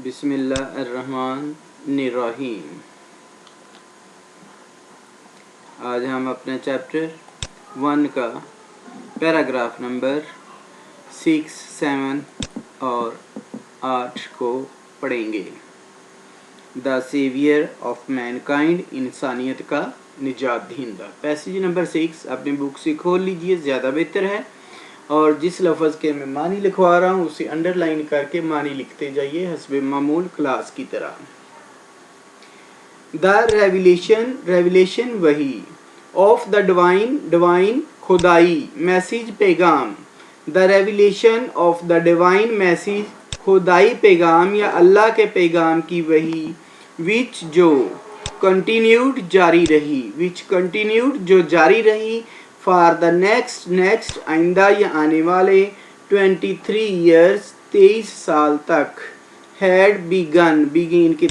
बिस्मिल्लाहिर्रहमानिर्रहीम। आज हम अपने चैप्टर 1 का पैराग्राफ नंबर 6, 7 और 8 को पढ़ेंगे। द सेवियर ऑफ मैनकाइंड, इंसानियत का निजात दहिंदा। पैसेज नंबर 6 अपनी बुक से खोल लीजिए, ज़्यादा बेहतर है। और जिस लफ्ज़ के मैं मानी लिखवा रहा हूँ उसे अंडरलाइन करके मानी लिखते जाइए हस्बे मामूल क्लास की तरह। द रेवलेशन वही, ऑफ द डिवाइन खुदाई मैसेज पैगाम। The revelation of the divine message खुदाई पैगाम या अल्लाह के पैगाम की वही, विच जो कंटिन्यूड जारी रही, विच कंटिन्यूड जो जारी रही, फॉर द नेक्स्ट आइंदा या आने वाले 23 ईयर्स 23 साल तक, हैड बिगन बिगिन की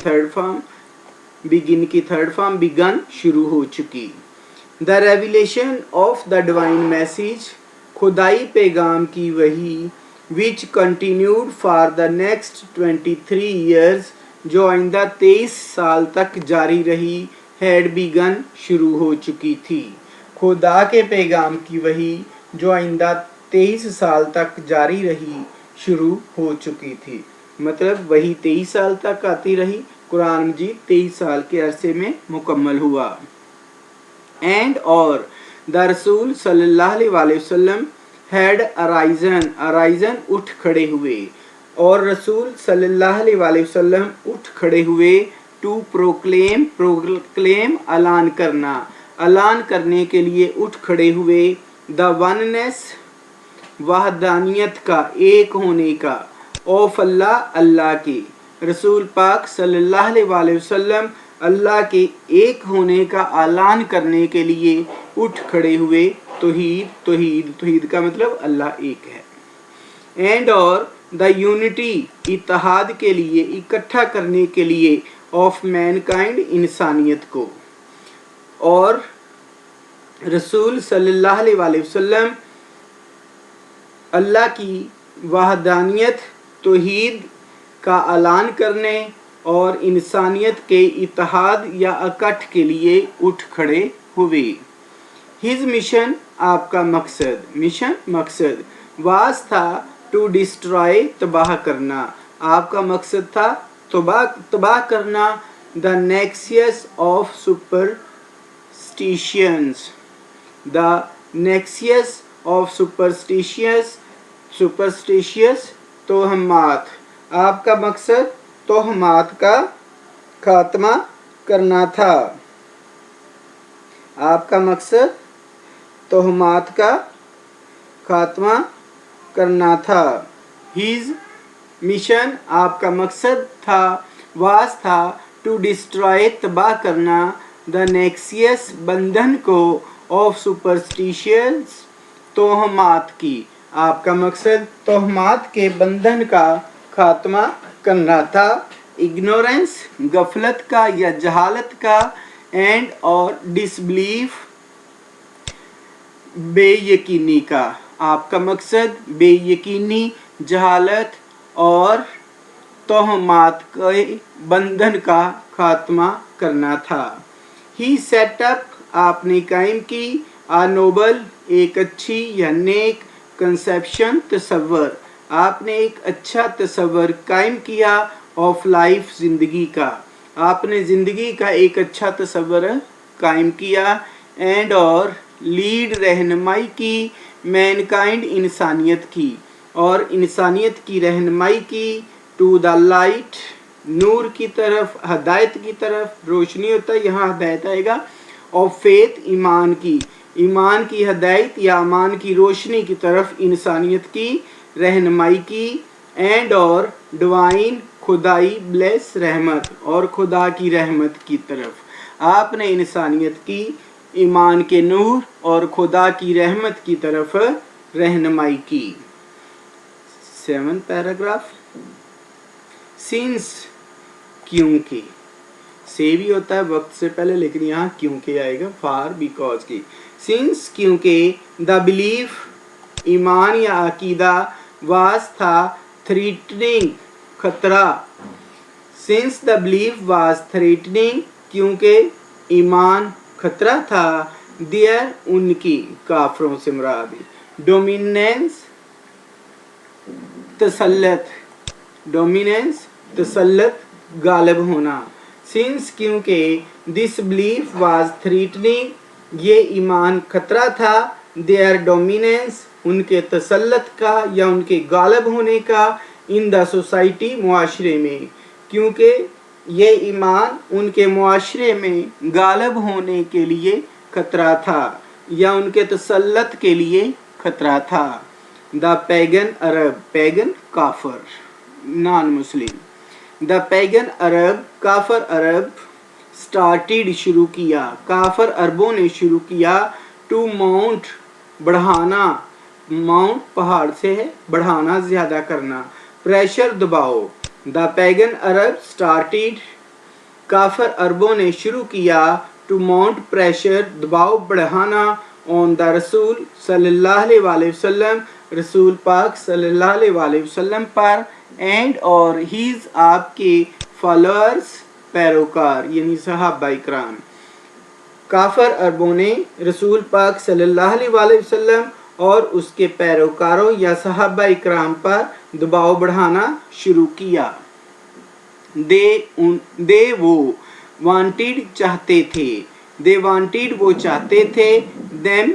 थर्ड फॉर्म बिगन शुरू हो चुकी। The revelation of the divine message खुदाई पैगाम की वही, which continued for the next 23 years जो आइंदा 23 साल तक जारी रही, हैड बिगन शुरू हो चुकी थी। खुदा के पैगाम की वही जो आइंदा 23 साल तक जारी रही, शुरू हो चुकी थी। मतलब वही 23 साल तक आती रही, कुरान मजीद 23 साल के अरसे में मुकम्मल हुआ। एंड और द रसूल सल्लल्लाहु अलैहि वसल्लम हैड अराइजन उठ खड़े हुए, और रसूल सल्लल्लाहु अलैहि वसल्लम उठ खड़े हुए, टू प्रोक्लेम ऐलान करने के लिए उठ खड़े हुए, द वननेस वहदानियत का, एक होने का, ऑफ अल्लाह के। रसूल पाक सल्लल्लाहु अलैहि वसल्लम अल्लाह के एक होने का ऐलान करने के लिए उठ खड़े हुए। तौहीद का मतलब अल्लाह एक है। एंड और द यूनिटी इत्तेहाद के लिए, इकट्ठा करने के लिए, ऑफ मैनकाइंड इंसानियत को। और रसूल सल्लल्लाहु अलैहि वसल्लम अल्लाह की वहदानियत तौहीद का ऐलान करने और इंसानियत के इत्तेहाद या इकट्ठ के लिए उठ खड़े हुए। हिज मिशन आपका मकसद वास था टू डिस्ट्रॉय तबाह करना, आपका मकसद था तबाह करना, the nexus of superstitions, the nexus of superstitious तोहमात, आपका मकसद तोहमात का खात्मा करना था, आपका मकसद तोहमात का खात्मा करना था। हिज मिशन आपका मकसद था, वास था, टू डिस्ट्रॉय तबाह करना, द नेक्सियस बंधन को, ऑफ सुपरस्टिशियस तोहमात की, आपका मकसद तोहमात के बंधन का खात्मा करना था, इग्नोरेंस गफलत का या जहालत का, एंड और डिसबिलीफ बेयकीनी का, आपका मकसद बेयकीनी, जहालत और तोहमात के बंधन का खात्मा करना था। ही सेटअप आपने कायम की, आ नोबल एक अच्छी या नेक, कंसेप्शन तसव्वुर आपने एक अच्छा तसव्वुर कायम किया, ऑफ लाइफ जिंदगी का, आपने जिंदगी का एक अच्छा तसव्वुर कायम किया, एंड और लीड रहनुमाई की, मैनकाइंड इंसानियत की, और इंसानियत की रहनुमाई की, टू द लाइट नूर की तरफ, हदायत की तरफ, रोशनी होता है यहाँ हदायत आएगा, ऑफ फेथ ईमान की हदायत या ईमान की रोशनी की तरफ इंसानियत की रहनुमाई की, एंड और डिवाइन खुदाई ब्लेस रहमत, और खुदा की रहमत की तरफ आपने इंसानियत की ईमान के नूर और खुदा की रहमत की तरफ रहनुमाई की। 7 पैराग्राफ। सिंस क्योंकि, से भी होता है वक्त से पहले, लेकिन यहाँ क्योंकि आएगा, फॉर बिकॉज की। सिंस क्योंकि, द बिलीफ ईमान या अकीदा, वास था, थ्रीटनिंग खतरा, since the belief was threatening, क्योंकि ईमान खतरा था, देयर उनकी, काफरों से मुराद डोमिनेंस तसल्लत, डोमिनेंस तसल्लत गालिब होना, सिंस क्योंकि दिस बिलीफ वाज थ्रेटनिंग, ये ईमान खतरा था, देयर डोमिनेंस उनके तसल्लत का या उनके गालिब होने का, इन द सोसाइटी मुआशरे में, क्योंकि ये ईमान उनके मुआशरे में गालिब होने के लिए खतरा था या उनके तसल्लत के लिए खतरा था। द पैगन अरब, पैगन काफर non Muslim, the pagan Arab काफर अरब, स्टार्टेड शुरू किया, काफर अरबों ने शुरू किया, टू माउंट बढ़ाना, माउंट पहाड़ से है, बढ़ाना ज्यादा करना, प्रेशर दबाव, द पैगन अरब स्टार्टेड, काफर अरबों ने शुरू किया, टू माउंट प्रेशर दबाव बढ़ाना, ऑन द रसूल सल्लल्लाहु अलैहि वसल्लम, रसूल पाक सल्लल्लाहु अलैहि वसल्लम पर, एंड और हीज आपके फॉलोअर्स पैरोकार यानी सहाबा इकराम, काफर अरबों ने रसूल पाक सल्लल्लाहु अलैहि वसल्लम और उसके पैरोकारों या सहाबा इकराम पर दबाव बढ़ाना शुरू किया। दे वो वांटेड चाहते थे, दे वांटेड वो चाहते थे, them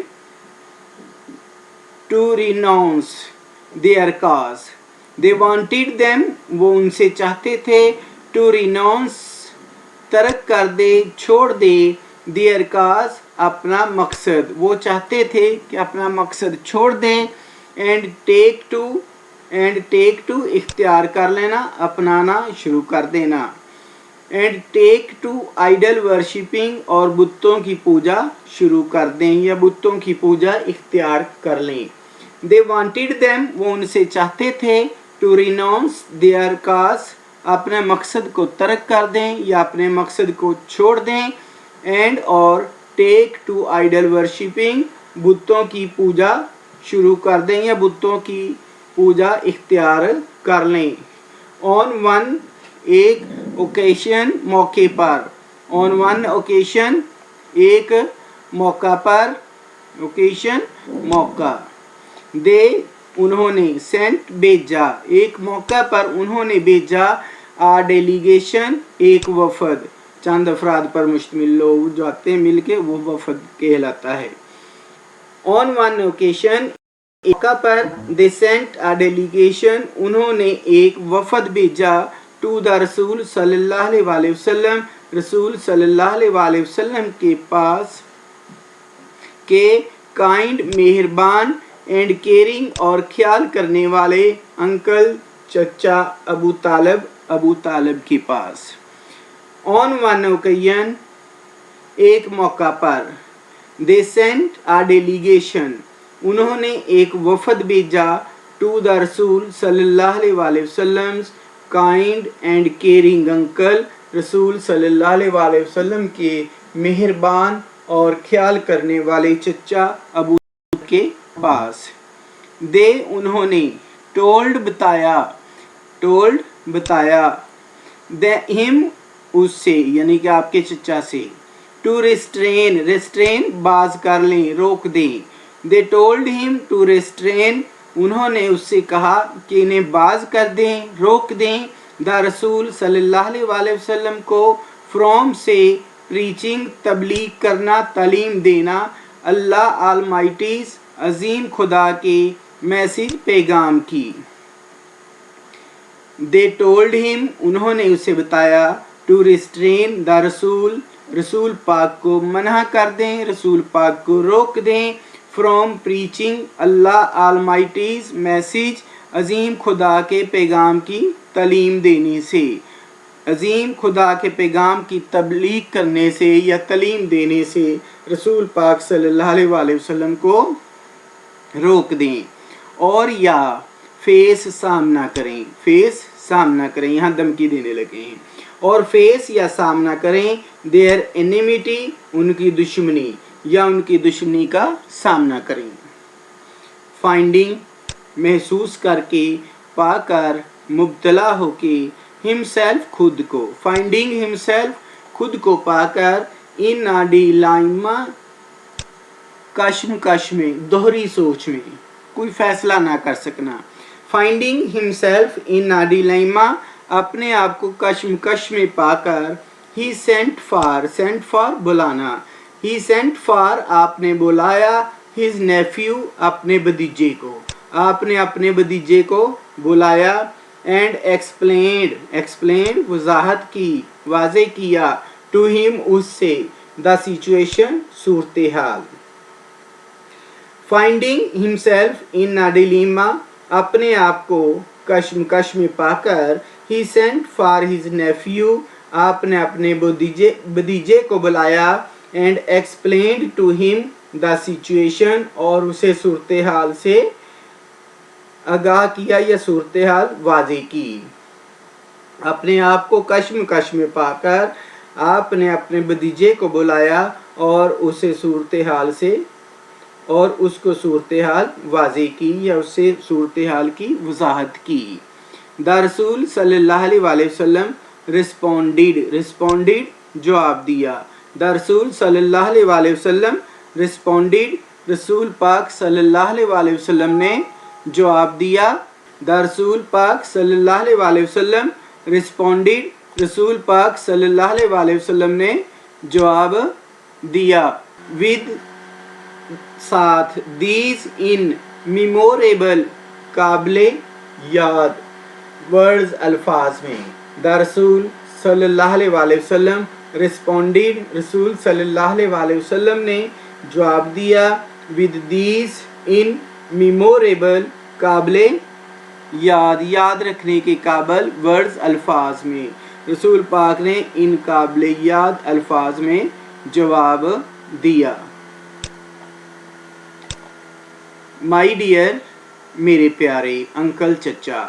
to renounce their cause, they wanted them वो उनसे चाहते थे, टू रिनाउंस तर्क कर दे, छोड़ दे, देयर काज अपना मकसद, वो चाहते थे कि अपना मकसद छोड़ दें, एंड टेक टू इख्तियार कर लेना, अपनाना शुरू कर देना, and take to idol worshipping और बुतों की पूजा शुरू कर दें या बुतों की पूजा इख्तियार कर लें। दे वांटेड देम वो उनसे चाहते थे, टू रिनाउंस देयर काज अपने मकसद को तर्क कर दें या अपने मकसद को छोड़ दें, एंड और टेक टू आइडल वर्शिपिंग बुतों की पूजा शुरू कर दें या बुतों की पूजा इख्तियार कर लें। ऑन वन एक ओकेशन मौके पर, ऑन वन ओकेशन एक मौका पर, ओकेशन मौका, दे उन्होंने, सेंट भेजा, एक मौका पर उन्होंने भेजा, आ डेलीगेशन एक वफद, चंद अफराद पर मुश्तमिल लोग जो आते हैं मिलके वो वफद कहलाता है। ऑन वन ओकेशन मौका पर, दे सेंट आ डेलीगेशन उन्होंने एक वफद भेजा, टू द रसूल सल्लल्लाहु अलैहि वसल्लम, रसूल सल्लल्लाहु अलैहि वसल्लम के पास, के काइंड मेहरबान, एंड केयरिंग और ख्याल करने वाले अंकल चचा अबू तालिब के पास। ऑन वन ओकेजन एक मौका पर, दे सेंट आ डेलीगेशन उन्होंने एक वफद भेजा, टू द रसूल सल्लल्लाहु अलैहि वसल्लम काइंड एंड केयरिंग अंकल, रसूल सल्लल्लाहु अलैहि वसल्लम के मेहरबान और ख्याल करने वाले चचा अबू के पास। दे उन्होंने, टोल्ड बताया, दे हिम उससे यानी कि आपके चचा से, टू रेस्ट्रेन बाज कर लें, रोक दें, they told him to restrain उन्होंने उससे कहा कि इन्हें बाज कर दें, रोक दें, द रसूल सल्लल्लाहु अलैहि वसल्लम को, फ्रॉम से प्रीचिंग तबलीग करना, तालीम देना, अल्लाह अलमाइटीज अजीम खुदा के मैसेज पैगाम की। दे टोल्ड हिम उन्होंने उसे बताया, टू रिस्ट्रेन द रसूल रसूल पाक को मना कर दें, रसूल पाक को रोक दें, फ्रॉम प्रीचिंग अल्लाह अलमाइटीज मैसेज अजीम खुदा के पैगाम की तालीम देने से, अजीम खुदा के पैगाम की तबलीग करने से या तालीम देने से रसूल पाक सल्लल्लाहु अलैहि वसल्लम को रोक दें, और या फेस सामना करें, यहाँ धमकी देने लगे हैं, और फेस या सामना करें, देयर एनिमिटी उनकी दुश्मनी या उनकी दुश्मनी का सामना करें। फाइंडिंग महसूस करके, पाकर, मुब्तला होके, himself खुद को, finding himself खुद को पाकर in a dilemma कश्मकश में, दोहरी सोच में, कोई फैसला ना कर सकना। finding himself in a dilemma अपने आप को कश्मकश में पाकर he sent for बुलाना, he sent for आपने बुलाया his nephew अपने भतीजे को, आपने अपने भतीजे को बुलाया and explained वजाहत की, वाज़े किया to him उससे the situation Surat hall. finding himself in a dilemma अपने आप को कश्मकश में पाकर he sent for his nephew आपने अपने भतीजे को बुलाया and explained to him the situation और उसे सूरत हाल से आगाह किया या सूरत हाल वाज़े की। अपने आप को कश्मकश में पाकर आपने अपने भतीजे को बुलाया और उसे सूरत हाल से और उसको सूरत हाल वाज़े की या उससे सूरत हाल की वजाहत की। द रसूल सल्लल्लाहु अलैहि वसल्लम रिस्पॉन्डेड जवाब दिया। द रसूल सल्लल्लाहु अलैहि वसल्लम रिस्पॉन्डेड रसूल पाक सल्लल्लाहु अलैहि वसल्लम ने जवाब दिया। द रसूल पाक सल्लल्लाहु अलैहि वसल्लम रिस्पॉन्डेड रसूल पाक सल्लल्लाहु अलैहि वसल्लम ने जवाब दिया। विद साथ दीज इन मेमोरेबल काबिले याद वर्ड्स अल्फाज में। द रसूल सल्लल्लाहु अलैहि वसल्लम रिस्पॉन्डेड रसूल सल्लल्लाहु अलैहि वसल्लम ने जवाब दिया विद दीज इन मेमोरेबल काबिले याद रखने के काबिल वर्ड्स अल्फाज में। रसूल पाक ने इन काबिले याद अल्फाज में जवाब दिया। माई डियर मेरे प्यारे अंकल चचा,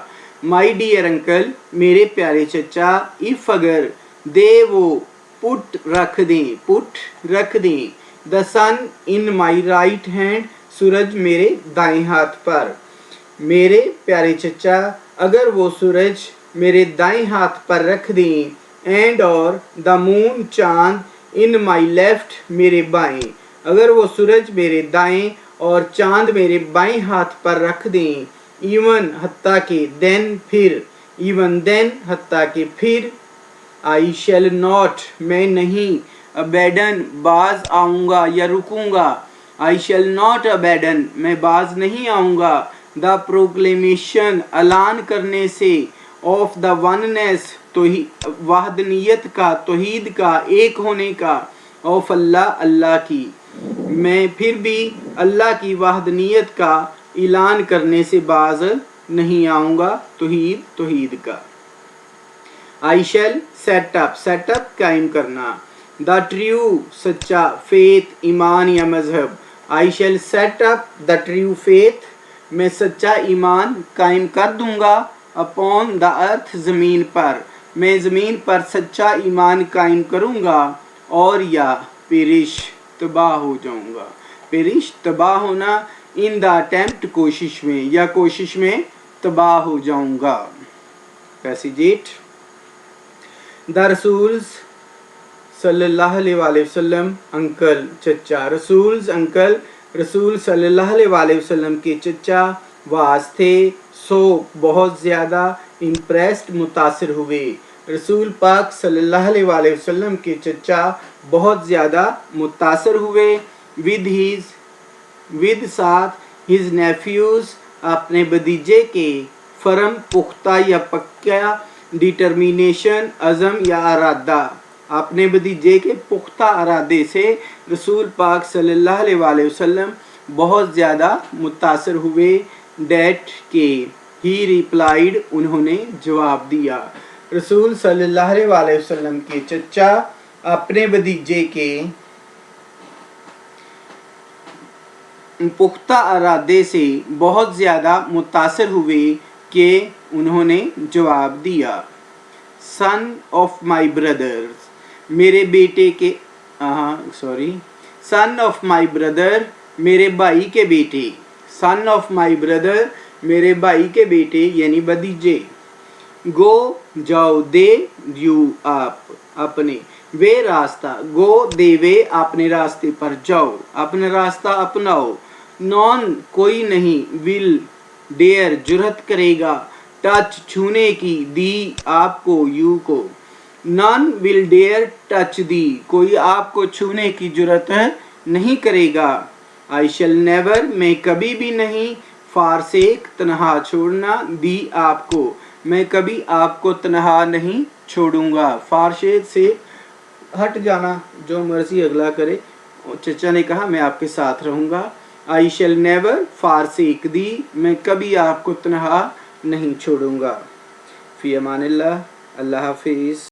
माई डियर अंकल मेरे प्यारे चचा, इफ अगर दे वो पुट रख दें the sun in my right hand सूरज मेरे दाएं हाथ पर। मेरे प्यारे चचा अगर वो सूरज मेरे दाएं हाथ पर रख दें एंड और द मून चांद इन माई लेफ्ट मेरे बाएं, अगर वो सूरज मेरे दाएं और चांद मेरे बाएं हाथ पर रख दें इवन हत्ता के देन फिर, इवन देन हत्ता के फिर, आई शैल नॉट मैं नहीं, अबैडन बाज आऊँगा या रुकूँगा, आई शैल नॉट अबैडन मैं बाज नहीं आऊँगा, द प्रोक्लेमेशन ऐलान करने से, ऑफ द वननेस वहदनियत का, तौहीद का, एक होने का, ऑफ अल्लाह अल्लाह की, मैं फिर भी अल्लाह की वहदनियत का ऐलान करने से बाज नहीं आऊँगा, तौहीद का। आई शैल सेट अप कायम करना, द ट्रू सच्चा, फेथ ईमान या मजहब, I shall set up the true faith मैं सच्चा ईमान कायम कर दूंगा, अपॉन द अर्थ ज़मीन पर, मैं ज़मीन पर सच्चा ईमान कायम करूंगा, और या पेरिश तबाह हो जाऊंगा, पेरिश तबाह होना, इन द अटेम्प्ट कोशिश में या कोशिश में तबाह हो जाऊंगा। पैसेज 8 द रसूल्स सल्लल्लाहु अलैहि वसल्लम अंकल चचा, रसूल्स अंकल रसूल सल्लल्लाहु अलैहि वसल्लम के चचा वास्ते सो बहुत ज़्यादा इम्प्रेस्ड मुतासिर हुए, रसूल पाक सल्लल्लाहु अलैहि वसल्लम के चचा बहुत ज़्यादा मुतासिर हुए विद साथ हिज नेफ्यूज़ अपने भतीजे के फर्म पुख्ता या पक्का डिटर्मिनेशन अज़म या इरादा, अपने भतीजे के पुख्ता इरादे से रसूल पाक सल्लल्लाहु अलैहि वसल्लम बहुत ज़्यादा मुतासिर हुए। डैट के ही रिप्लाइड उन्होंने जवाब दिया, रसूल सल्लल्लाहु अलैहि वसल्लम के चचा अपने भतीजे के पुख्ता इरादे से बहुत ज़्यादा मुतासिर हुए कि उन्होंने जवाब दिया। सन ऑफ माई ब्रदर्स मेरे बेटे के सन ऑफ माई ब्रदर मेरे भाई के बेटे, सन ऑफ माई ब्रदर मेरे भाई के बेटे यानी भतीजे, गो जाओ, दे यू आप, अपने, वे रास्ता, गो दे वे, अपने रास्ते पर जाओ, अपना रास्ता अपनाओ, नॉन कोई नहीं, विल डेयर जुर्रत करेगा, टच छूने की, दी आपको, यू को, नन विल डेयर टच दी, कोई आपको छूने की जुर्रत नहीं करेगा, आई शेल नेवर, मैं कभी भी नहीं, फारसेक तनहा छोड़ना, दी आपको, मैं कभी आपको तनहा नहीं छोड़ूंगा, फारसेक से हट जाना, जो मर्जी अगला करे। चचा ने कहा मैं आपके साथ रहूंगा। आई शेल नेवर फारसेक दी, मैं कभी आपको तनहा नहीं छोड़ूंगा। फी अमानिल्लाह, अल्लाह हाफिज।